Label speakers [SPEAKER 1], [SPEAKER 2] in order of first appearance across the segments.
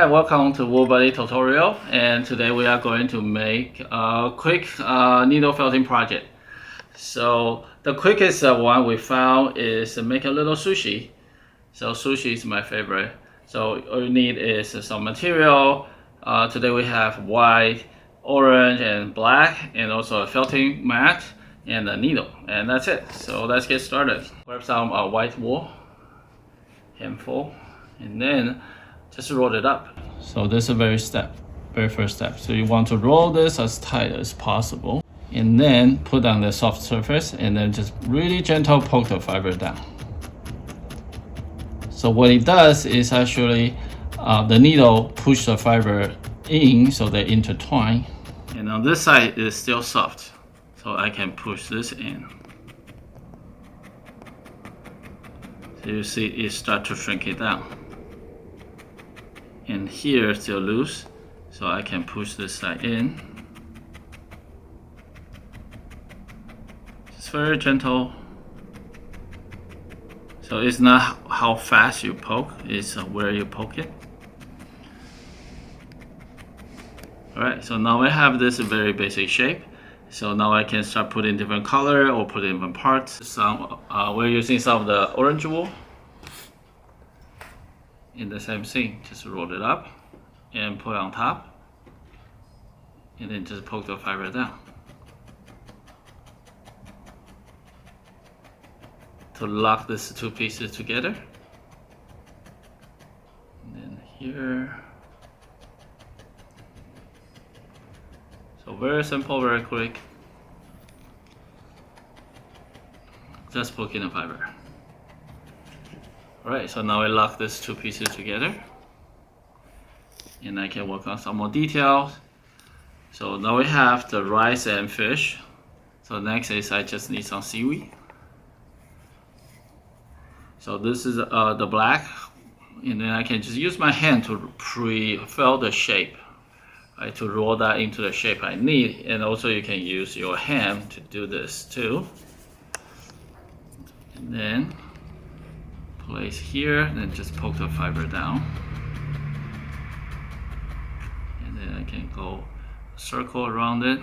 [SPEAKER 1] Hi, welcome to Woolbuddy tutorial, and today we are going to make a quick needle felting project. So the quickest one we found is to make a little sushi. So sushi is my favorite. So all you need is some material. Today we have white, orange, and black, and also a felting mat and a needle, and that's it. So let's get started. Grab some white wool, handful, and then just roll it up. So this is the very first step. So you want to roll this as tight as possible, and then put on the soft surface, and then just really gentle poke the fiber down. So what it does is actually the needle push the fiber in so they intertwine. And on this side is still soft, so I can push this in. So you see it start to shrink it down. And here still loose, so I can push this side in. It's very gentle. So it's not how fast you poke, it's where you poke it. Alright, so now I have this very basic shape. So now I can start putting different color or putting different parts. We're using some of the orange wool. In the same thing, just roll it up and put it on top, and then just poke the fiber down to lock these two pieces together. And then here. So very simple, very quick. Just poking the fiber. Alright, so now I lock these two pieces together, and I can work on some more details. So now we have the rice and fish. So next is I just need some seaweed. So this is the black, and then I can just use my hand to pre-fill the shape, right, to roll that into the shape I need. And also you can use your hand to do this too. And then place here, and then just poke the fiber down, and then I can go a circle around it.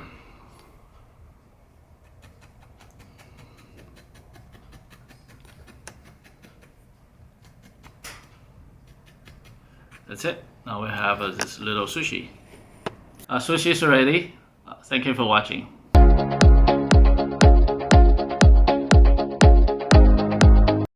[SPEAKER 1] That's it. Now we have this little sushi. Sushi is ready. Thank you for watching.